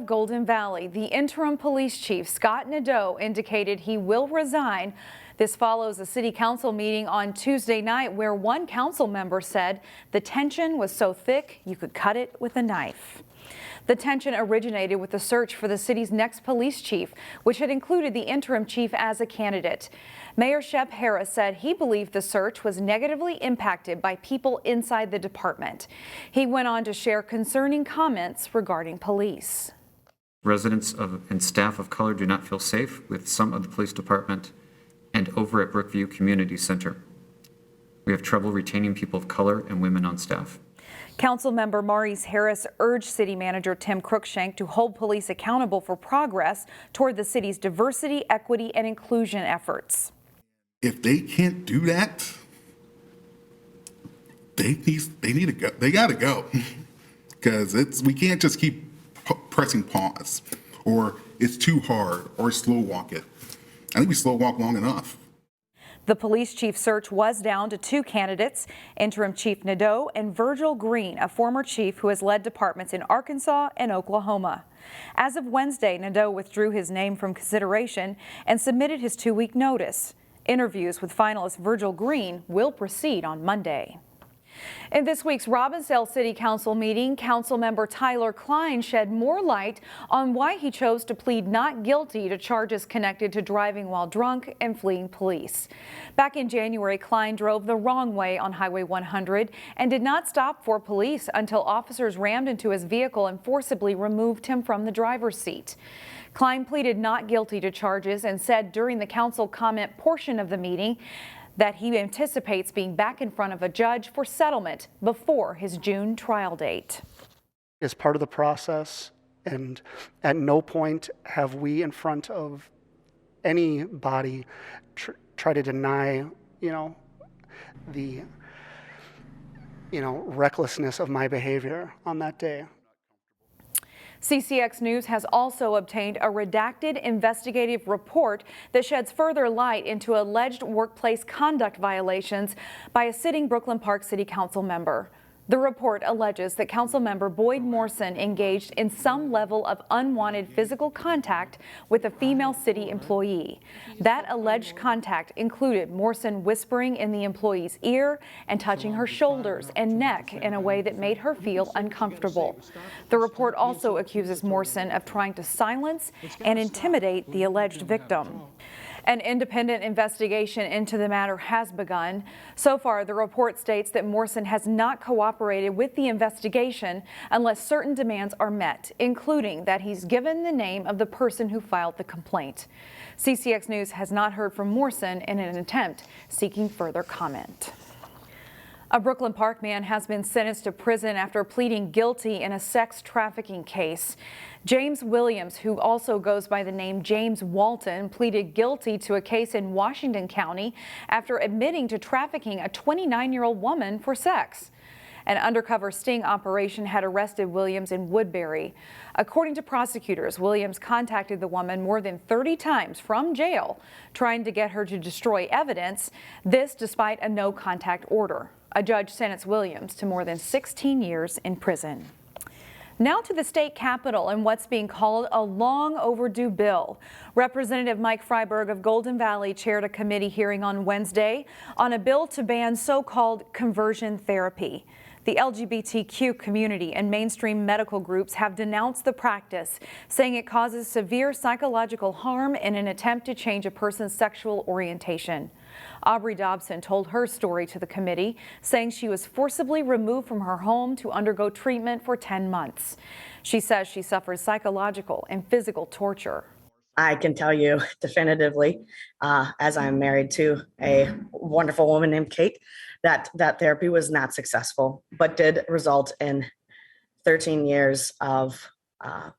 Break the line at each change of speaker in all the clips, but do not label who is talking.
of Golden Valley, the interim police chief, Scott Nadeau, indicated he will resign. This follows a city council meeting on Tuesday night where one council member said the tension was so thick you could cut it with a knife. The tension originated with the search for the city's next police chief, which had included the interim chief as a candidate. Mayor Shep Harris said he believed the search was negatively impacted by people inside the department. He went on to share concerning comments regarding police.
Residents and staff of color do not feel safe with some of the police department and over at Brookview Community Center. We have trouble retaining people of color and women on staff.
Councilmember Maurice Harris urged City Manager Tim Cruikshank to hold police accountable for progress toward the city's diversity, equity, and inclusion efforts.
If they can't do that, they need to go. They got to go, because we can't just keep pressing pause, or it's too hard, or slow walk it. I think we slow walk long enough.
The police chief search was down to two candidates, Interim Chief Nadeau and Virgil Green, a former chief who has led departments in Arkansas and Oklahoma. As of Wednesday, Nadeau withdrew his name from consideration and submitted his 2-week notice. Interviews with finalist Virgil Green will proceed on Monday. In this week's Robbinsdale City Council meeting, Councilmember Tyler KLINE shed more light on why he chose to plead not guilty to charges connected to driving while drunk and fleeing police. Back in January, KLINE drove the wrong way on Highway 100 and did not stop for police until officers rammed into his vehicle and forcibly removed him from the driver's seat. KLINE pleaded not guilty to charges and said during the council comment portion of the meeting that he anticipates being back in front of a judge for settlement before his June trial date.
As part of the process, and at no point have we in front of anybody try to deny, the, recklessness of my behavior on that day.
CCX News has also obtained a redacted investigative report that sheds further light into alleged workplace conduct violations by a sitting Brooklyn Park City Council member. The report alleges that Councilmember Boyd Morrison engaged in some level of unwanted physical contact with a female city employee. That alleged contact included Morrison whispering in the employee's ear and touching her shoulders and neck in a way that made her feel uncomfortable. The report also accuses Morrison of trying to silence and intimidate the alleged victim. An independent investigation into the matter has begun. So far, the report states that Morrison has not cooperated with the investigation unless certain demands are met, including that he's given the name of the person who filed the complaint. CCX News has not heard from Morrison in an attempt seeking further comment. A Brooklyn Park man has been sentenced to prison after pleading guilty in a sex trafficking case. James Williams, who also goes by the name James Walton, pleaded guilty to a case in Washington County after admitting to trafficking a 29-year-old woman for sex. An undercover sting operation had arrested Williams in Woodbury. According to prosecutors, Williams contacted the woman more than 30 times from jail, trying to get her to destroy evidence, this despite a no-contact order. A judge sentenced Williams to more than 16 years in prison. Now to the state capitol and what's being called a long overdue bill. Representative Mike Freiberg of Golden Valley chaired a committee hearing on Wednesday on a bill to ban so-called conversion therapy. The LGBTQ community and mainstream medical groups have denounced the practice, saying it causes severe psychological harm in an attempt to change a person's sexual orientation. Aubrey Dobson told her story to the committee, saying she was forcibly removed from her home to undergo treatment for 10 months. She says she suffers psychological and physical torture.
I can tell you definitively, as I'm married to a wonderful woman named Kate, that therapy was not successful, but did result in 13 years of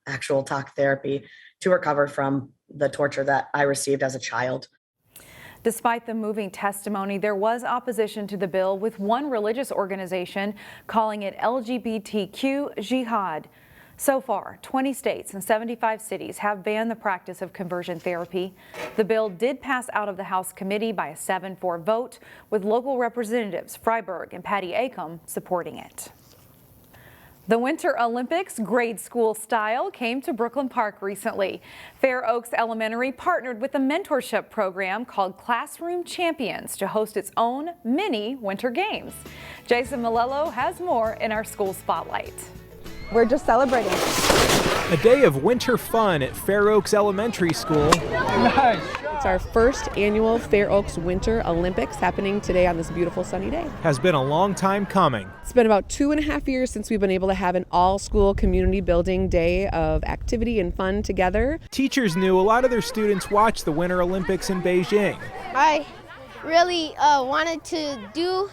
actual talk therapy to recover from the torture that I received as a child.
Despite the moving testimony, there was opposition to the bill, with one religious organization calling it LGBTQ jihad. So far, 20 states and 75 cities have banned the practice of conversion therapy. The bill did pass out of the House committee by a 7-4 vote, with local representatives Freiberg and Patty Acom supporting it. The Winter Olympics grade school style came to Brooklyn Park recently. Fair Oaks Elementary partnered with a mentorship program called Classroom Champions to host its own mini Winter Games. Jason Malello has more in our school spotlight.
We're just celebrating.
A day of winter fun at Fair Oaks Elementary School.
Nice.
It's our first annual Fair Oaks Winter Olympics happening today on this beautiful sunny day.
Has been a long time coming.
It's been about 2.5 years since we've been able to have an all-school community building day of activity and fun together.
Teachers knew a lot of their students watched the Winter Olympics in Beijing.
I really wanted to do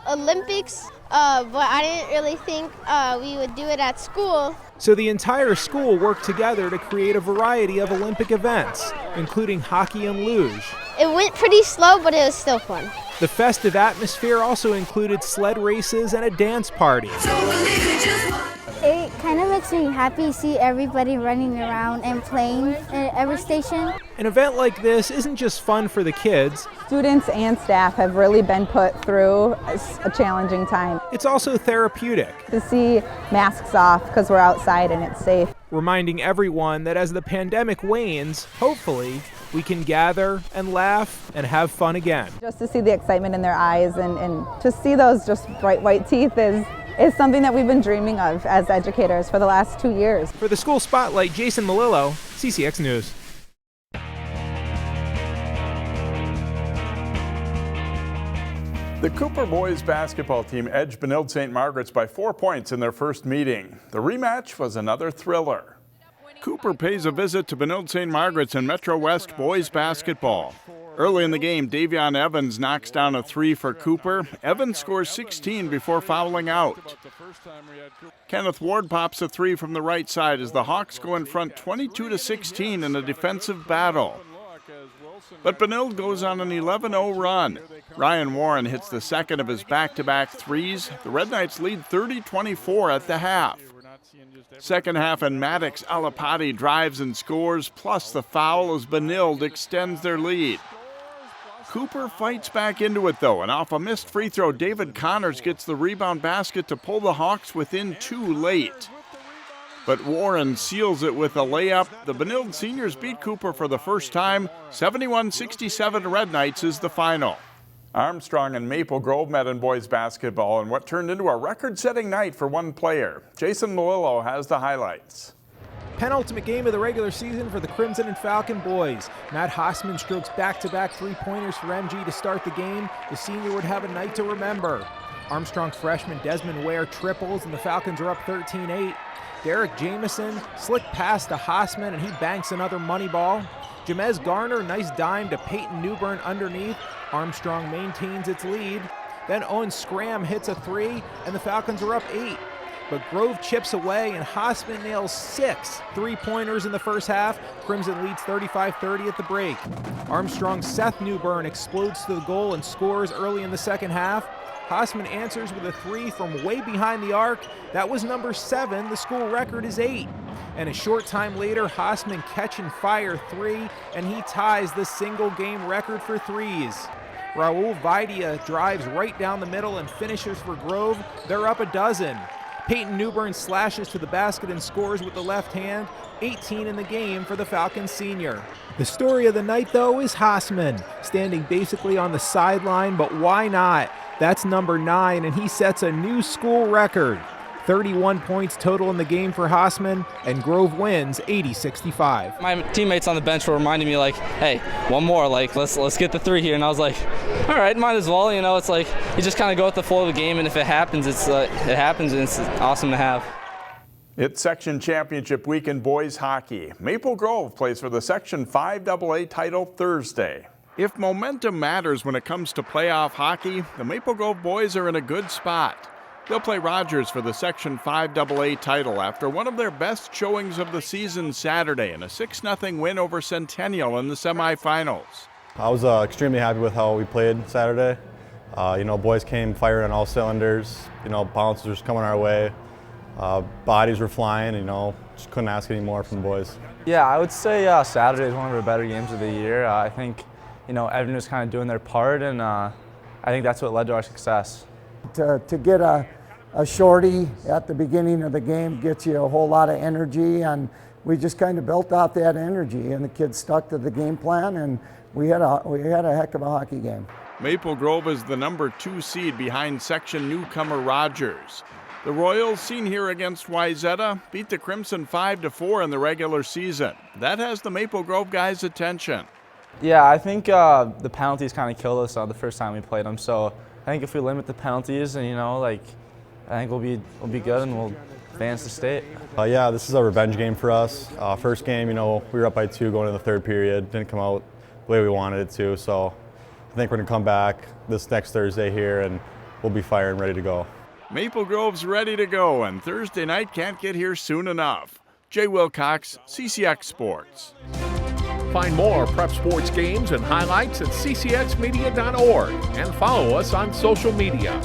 Olympics, but I didn't really think we would do it at school.
So the entire school worked together to create a variety of Olympic events, including hockey and luge.
It went pretty slow, but it was still fun.
The festive atmosphere also included sled races and a dance party.
It kind of makes me happy to see everybody running around and playing at every station.
An event like this isn't just fun for the kids.
Students and staff have really been put through a challenging time.
It's also therapeutic.
To see masks off because we're outside and it's safe.
Reminding everyone that as the pandemic wanes, hopefully, we can gather and laugh and have fun again.
Just to see the excitement in their eyes and to see those just bright white teeth is something that we've been dreaming of as educators for the last 2 years.
For the School Spotlight, Jason Malillo, CCX News.
The Cooper boys basketball team edged Benilde-St. Margaret's by 4 points in their first meeting. The rematch was another thriller. Cooper pays a visit to Benilde-St. Margaret's in Metro West boys basketball. Early in the game, Davion Evans knocks down a three for Cooper. Evans scores 16 before fouling out. Kenneth Ward pops a three from the right side as the Hawks go in front 22-16 in a defensive battle. But Benilde goes on an 11-0 run. Ryan Warren hits the second of his back-to-back threes. The Red Knights lead 30-24 at the half. Second half, and Maddox Alapati drives and scores, plus the foul as Benilde extends their lead. Cooper fights back into it, though, and off a missed free throw, David Connors gets the rebound basket to pull the Hawks within two late. But Warren seals it with a layup. The Benilde seniors beat Cooper for the first time. 71-67 Red Knights is the final. Armstrong and Maple Grove met in boys basketball in what turned into a record-setting night for one player. Jason Malillo has the highlights.
Penultimate game of the regular season for the Crimson and Falcon boys. Matt Hossman strokes back-to-back three-pointers for MG to start the game. The senior would have a night to remember. Armstrong freshman Desmond Ware triples, and the Falcons are up 13-8. Derek Jamison slick pass to Hossman, and he banks another money ball. Jamez Garner, nice dime to Peyton Newbern underneath. Armstrong maintains its lead. Then Owen Scram hits a three, and the Falcons are up 8. But Grove chips away, and Hossman nails 6 three-pointers in the first half. Crimson leads 35-30 at the break. Armstrong's Seth Newbern explodes to the goal and scores early in the second half. Hossman answers with a three from way behind the arc. That was number 7. The school record is 8. And a short time later, Hossman catch and fire 3, and he ties the single-game record for threes. Raul Vidia drives right down the middle and finishes for Grove. They're up a dozen. Peyton Newbern slashes to the basket and scores with the left hand. 18 in the game for the Falcons senior. The story of the night, though, is Hossman, standing basically on the sideline, but why not? That's number 9, and he sets a new school record. 31 points total in the game for Hossman, and Grove wins 80-65.
My teammates on the bench were reminding me, like, hey, one more, like, let's get the 3 here. And I was like, all right, might as well. You know, it's like you just kind of go with the flow of the game, and if it happens, it happens, and it's awesome to have.
It's section championship week in boys hockey. Maple Grove plays for the Section 5AA title Thursday. If momentum matters when it comes to playoff hockey, the Maple Grove boys are in a good spot. They'll play Rogers for the Section 5AA title after one of their best showings of the season Saturday in a 6-0 win over Centennial in the semifinals.
I was extremely happy with how we played Saturday. Boys came firing on all cylinders. Bounces were coming our way. Bodies were flying. Just couldn't ask any more from the boys.
Yeah, I would say Saturday is one of our better games of the year. I think, everyone was kind of doing their part, and I think that's what led to our success.
To get a a shorty at the beginning of the game gets you a whole lot of energy, and we just kind of built out that energy, and the kids stuck to the game plan, and we had a heck of a hockey game.
Maple Grove is the number 2 seed behind section newcomer Rogers. The Royals, seen here against Wayzata, beat the Crimson 5-4 in the regular season. That has the Maple Grove guys' attention.
Yeah, I think the penalties kind of killed us the first time we played them. So I think if we limit the penalties, and I think we'll be good and we'll advance the state.
Yeah, this is a revenge game for us. First game, we were up by 2 going into the third period. Didn't come out the way we wanted it to. So I think we're gonna come back this next Thursday here, and we'll be fired and ready to go.
Maple Grove's ready to go, and Thursday night can't get here soon enough. Jay Wilcox, CCX Sports.
Find more prep sports games and highlights at ccxmedia.org and follow us on social media.